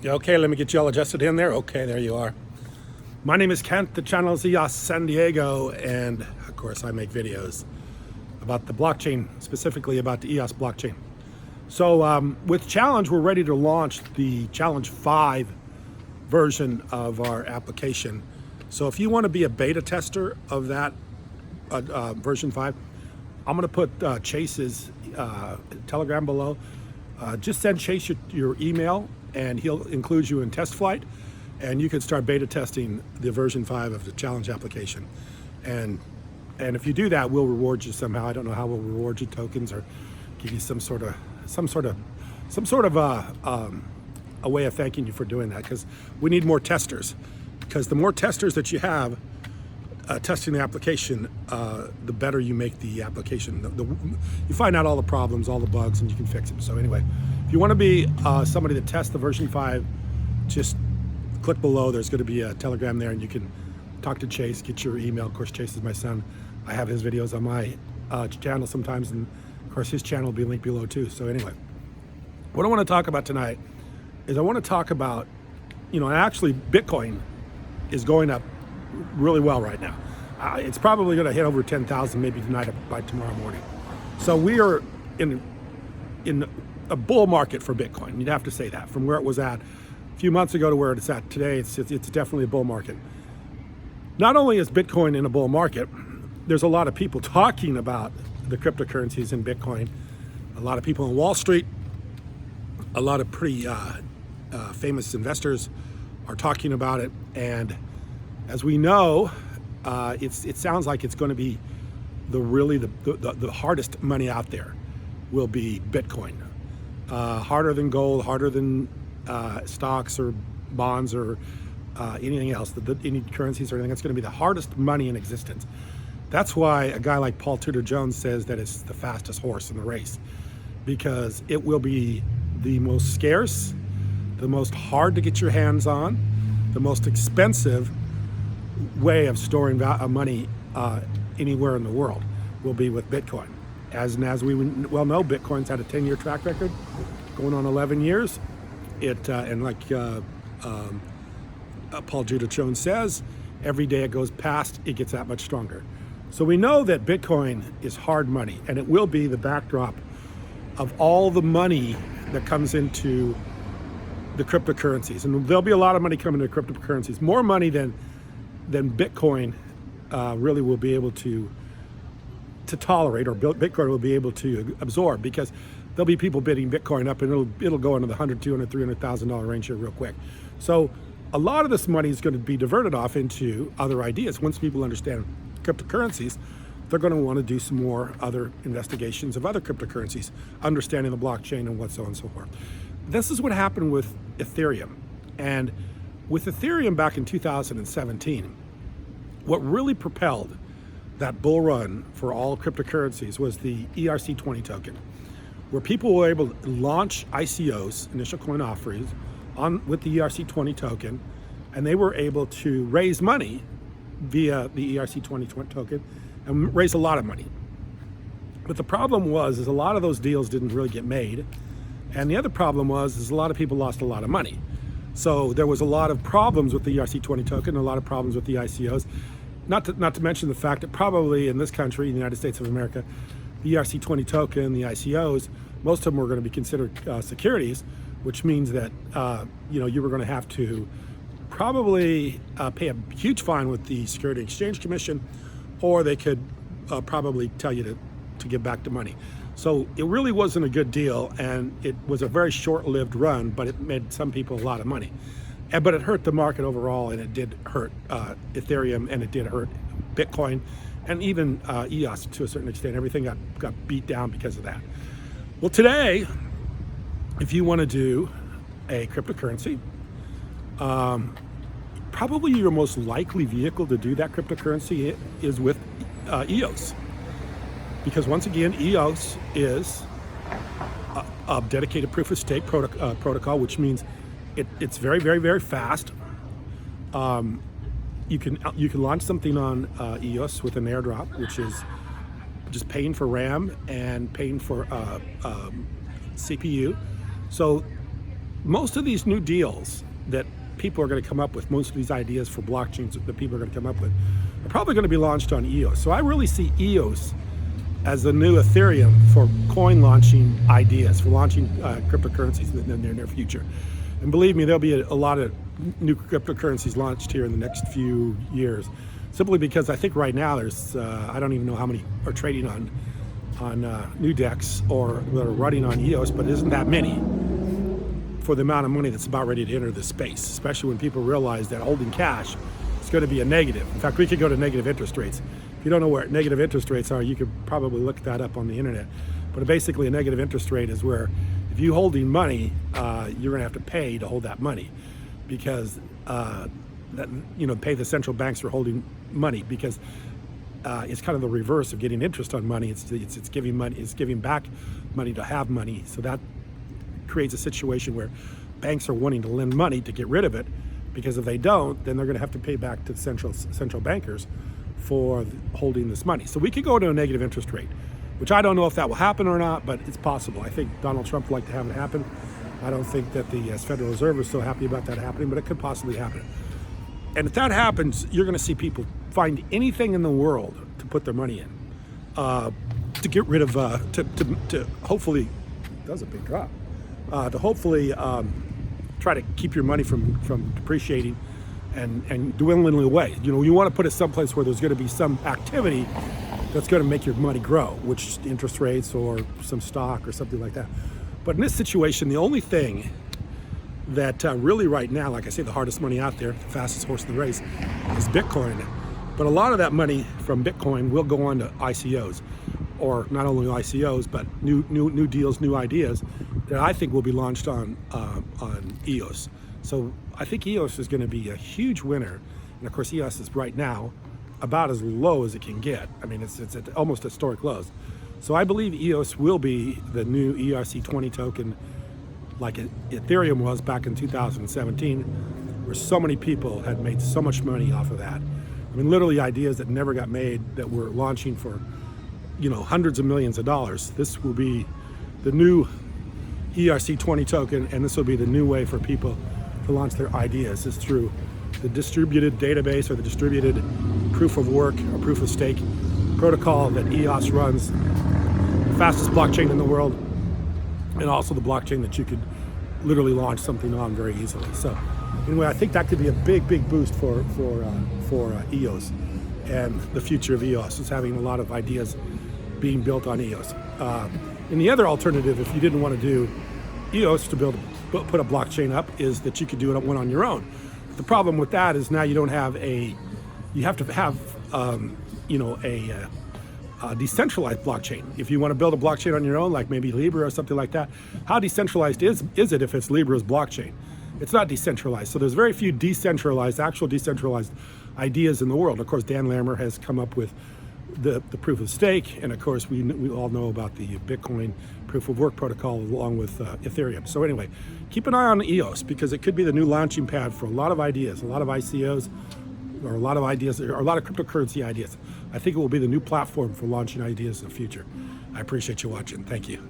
Okay, let me get you all adjusted in there. Okay, there you are. My name is Kent, the channel is EOS San Diego, and of course I make videos about the blockchain, specifically about the EOS blockchain. So with Challenge, we're ready to launch the Challenge 5 version of our application. So if you want to be a beta tester of that version 5, I'm going to put Chase's Telegram below. Just send Chase your email and he'll include you in test flight, and you can start beta testing the version 5 of the Challenge application. And if you do that, we'll reward you somehow. I don't know how we'll reward you, tokens, or give you some sort of a way of thanking you for doing that, because we need more testers. Because the more testers that you have testing the application, the better you make the application. You find out all the problems, all the bugs, and you can fix them. So anyway, if you want to be somebody that tests the version 5, just click below. There's going to be a Telegram there, and you can talk to Chase, get your email. Of course, Chase is my son. I have his videos on my channel sometimes, and of course his channel will be linked below too. So anyway, what I want to talk about tonight is I want to talk about, actually Bitcoin is going up really well right now. It's probably going to hit over 10,000 maybe tonight by tomorrow morning. So we are in a bull market for Bitcoin. You'd have to say that. From where it was at a few months ago to where it's at today, it's definitely a bull market. Not only is Bitcoin in a bull market, there's a lot of people talking about the cryptocurrencies in Bitcoin. A lot of people on Wall Street, a lot of pretty famous investors are talking about it. And as we know, it sounds like it's going to be the hardest money out there will be Bitcoin. Harder than gold, harder than stocks or bonds or anything else, any currencies or anything. It's going to be the hardest money in existence. That's why a guy like Paul Tudor Jones says that it's the fastest horse in the race, because it will be the most scarce, the most hard to get your hands on, the most expensive way of storing money anywhere in the world will be with Bitcoin. As we well know, Bitcoin's had a 10-year track record, going on 11 years. And like Paul Tudor Jones says, every day it goes past, it gets that much stronger. So we know that Bitcoin is hard money, and it will be the backdrop of all the money that comes into the cryptocurrencies. And there'll be a lot of money coming into cryptocurrencies, more money than Bitcoin really will be able to tolerate, or Bitcoin will be able to absorb, because there'll be people bidding Bitcoin up, and it'll go into the $100,000, $200,000, $300,000 range here real quick. So a lot of this money is going to be diverted off into other ideas. Once people understand cryptocurrencies, they're going to want to do some more other investigations of other cryptocurrencies, understanding the blockchain and what so on and so forth. This is what happened with Ethereum. And with Ethereum back in 2017, what really propelled that bull run for all cryptocurrencies was the ERC20 token, where people were able to launch ICOs, initial coin offerings, with the ERC20 token, and they were able to raise money via the ERC20 token and raise a lot of money. But the problem is a lot of those deals didn't really get made, and the other problem is a lot of people lost a lot of money. So there was a lot of problems with the ERC20 token, a lot of problems with the ICOs. Not to mention the fact that probably in this country, in the United States of America, the ERC20 token, the ICOs, most of them were going to be considered securities, which means that you were going to have to probably pay a huge fine with the Security and Exchange Commission, or they could probably tell you to give back the money. So it really wasn't a good deal, and it was a very short-lived run, but it made some people a lot of money. But it hurt the market overall, and it did hurt Ethereum, and it did hurt Bitcoin, and even EOS to a certain extent. Everything got beat down because of that. Well, today, if you want to do a cryptocurrency, probably your most likely vehicle to do that cryptocurrency is with EOS. Because once again, EOS is a dedicated proof of stake protocol, which means it's very, very, very fast. You can launch something on EOS with an airdrop, which is just paying for RAM and paying for CPU. So most of these new deals that people are going to come up with, most of these ideas for blockchains that people are going to come up with, are probably going to be launched on EOS. So I really see EOS as the new Ethereum for coin launching ideas, for launching cryptocurrencies in the near future. And believe me, there'll be a lot of new cryptocurrencies launched here in the next few years, simply because I think right now there's, I don't even know how many are trading on new DEX or that are running on EOS, but isn't that many for the amount of money that's about ready to enter the space, especially when people realize that holding cash is going to be a negative. In fact, we could go to negative interest rates. If you don't know where negative interest rates are, you could probably look that up on the internet. But basically, a negative interest rate is where if you're holding money, you're going to have to pay to hold that money, because pay the central banks for holding money, because it's kind of the reverse of getting interest on money. It's giving money, it's giving back money to have money. So that creates a situation where banks are wanting to lend money to get rid of it, because if they don't, then they're going to have to pay back to the central bankers for holding this money. So we could go to a negative interest rate, which I don't know if that will happen or not, but it's possible. I think Donald Trump would like to have it happen. I don't think that the Federal Reserve is so happy about that happening, but it could possibly happen. And if that happens, you're going to see people find anything in the world to put their money in, to get rid of, to hopefully, that was a big drop, to hopefully try to keep your money from depreciating and dwindling away. You know, you want to put it someplace where there's going to be some activity that's going to make your money grow, which interest rates or some stock or something like that. But in this situation, the only thing that really right now, like I say, the hardest money out there, the fastest horse in the race, is Bitcoin. But a lot of that money from Bitcoin will go on to ICOs, or not only ICOs, but new deals, new ideas that I think will be launched on EOS. So I think EOS is going to be a huge winner. And of course, EOS is right now about as low as it can get. I mean, it's at almost historic lows. So I believe EOS will be the new ERC20 token, like Ethereum was back in 2017, where so many people had made so much money off of that. I mean, literally ideas that never got made that were launching for, hundreds of millions of dollars. This will be the new ERC20 token, and this will be the new way for people to launch their ideas, is through the distributed database or the distributed proof of work or proof of stake protocol that EOS runs, the fastest blockchain in the world, and also the blockchain that you could literally launch something on very easily. So anyway, I think that could be a big boost for EOS, and the future of EOS is having a lot of ideas being built on EOS. And the other alternative, if you didn't want to do EOS to put a blockchain up, is that you could do one on your own. The problem with that is now you don't have you have to have a decentralized blockchain. If you want to build a blockchain on your own, like maybe Libra or something like that, how decentralized is it if it's Libra's blockchain? It's not decentralized. So there's very few actual decentralized ideas in the world. Of course, Dan Larimer has come up with the proof of stake, and of course we all know about the Bitcoin proof of work protocol along with Ethereum. So anyway, keep an eye on EOS, because it could be the new launching pad for a lot of ideas, a lot of ICOs, or a lot of ideas, or a lot of cryptocurrency ideas. I think it will be the new platform for launching ideas in the future. I appreciate you watching. Thank you.